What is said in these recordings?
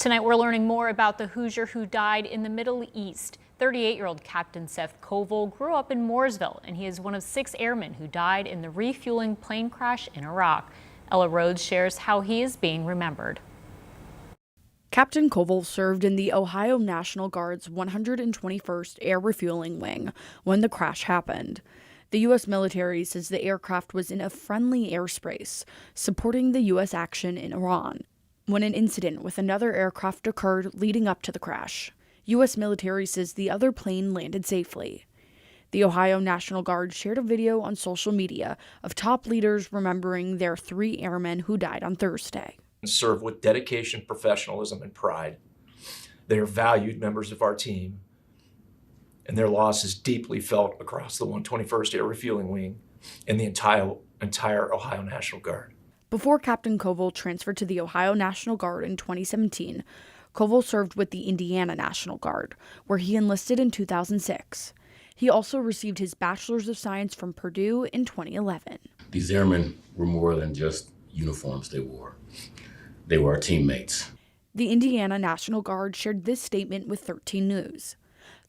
Tonight we're learning more about the Hoosier who died in the Middle East. 38-year-old Captain Seth Koval grew up in Mooresville, and he is one of 6 airmen who died in the refueling plane crash in Iraq. Ella Rhodes shares how he is being remembered. Captain Koval served in the Ohio National Guard's 121st Air Refueling Wing when the crash happened. The U.S. military says the aircraft was in a friendly airspace, supporting the U.S. action in Iran, when an incident with another aircraft occurred leading up to the crash. U.S. military says the other plane landed safely. The Ohio National Guard shared a video on social media of top leaders remembering their 3 airmen who died on Thursday. Serve with dedication, professionalism, and pride. They are valued members of our team, and their loss is deeply felt across the 121st Air Refueling Wing and the entire Ohio National Guard. Before Captain Koval transferred to the Ohio National Guard in 2017, Koval served with the Indiana National Guard, where he enlisted in 2006. He also received his Bachelor's of Science from Purdue in 2011. These airmen were more than just uniforms they wore. They were our teammates. The Indiana National Guard shared this statement with 13 News.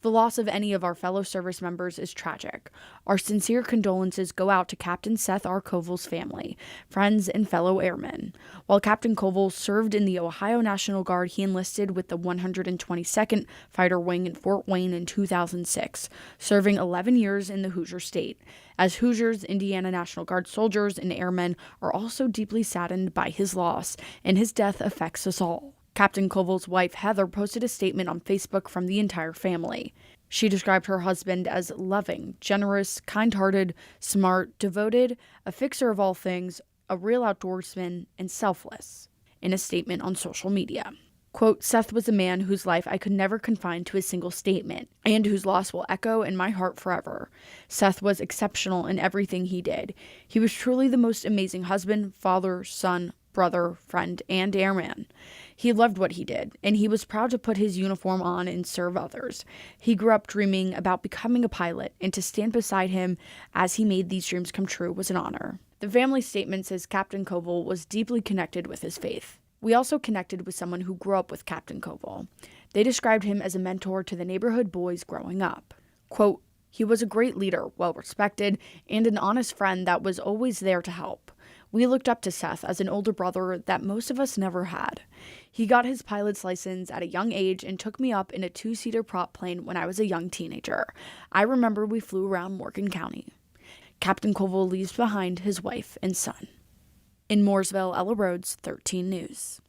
The loss of any of our fellow service members is tragic. Our sincere condolences go out to Captain Seth R. Koval's family, friends, and fellow airmen. While Captain Koval served in the Ohio National Guard, he enlisted with the 122nd Fighter Wing in Fort Wayne in 2006, serving 11 years in the Hoosier State. As Hoosiers, Indiana National Guard soldiers, and airmen are also deeply saddened by his loss, and his death affects us all. Captain Koval's wife, Heather, posted a statement on Facebook from the entire family. She described her husband as loving, generous, kind-hearted, smart, devoted, a fixer of all things, a real outdoorsman, and selfless, in a statement on social media. Quote, Seth was a man whose life I could never confine to a single statement, and whose loss will echo in my heart forever. Seth was exceptional in everything he did. He was truly the most amazing husband, father, son, brother, friend, and airman. He loved what he did, and he was proud to put his uniform on and serve others. He grew up dreaming about becoming a pilot, and to stand beside him as he made these dreams come true was an honor. The family statement says Captain Koval was deeply connected with his faith. We also connected with someone who grew up with Captain Koval. They described him as a mentor to the neighborhood boys growing up. Quote, he was a great leader, well-respected, and an honest friend that was always there to help. We looked up to Seth as an older brother that most of us never had. He got his pilot's license at a young age and took me up in a 2-seater prop plane when I was a young teenager. I remember we flew around Morgan County. Captain Koval leaves behind his wife and son. In Mooresville, Ella Rhodes, 13 News.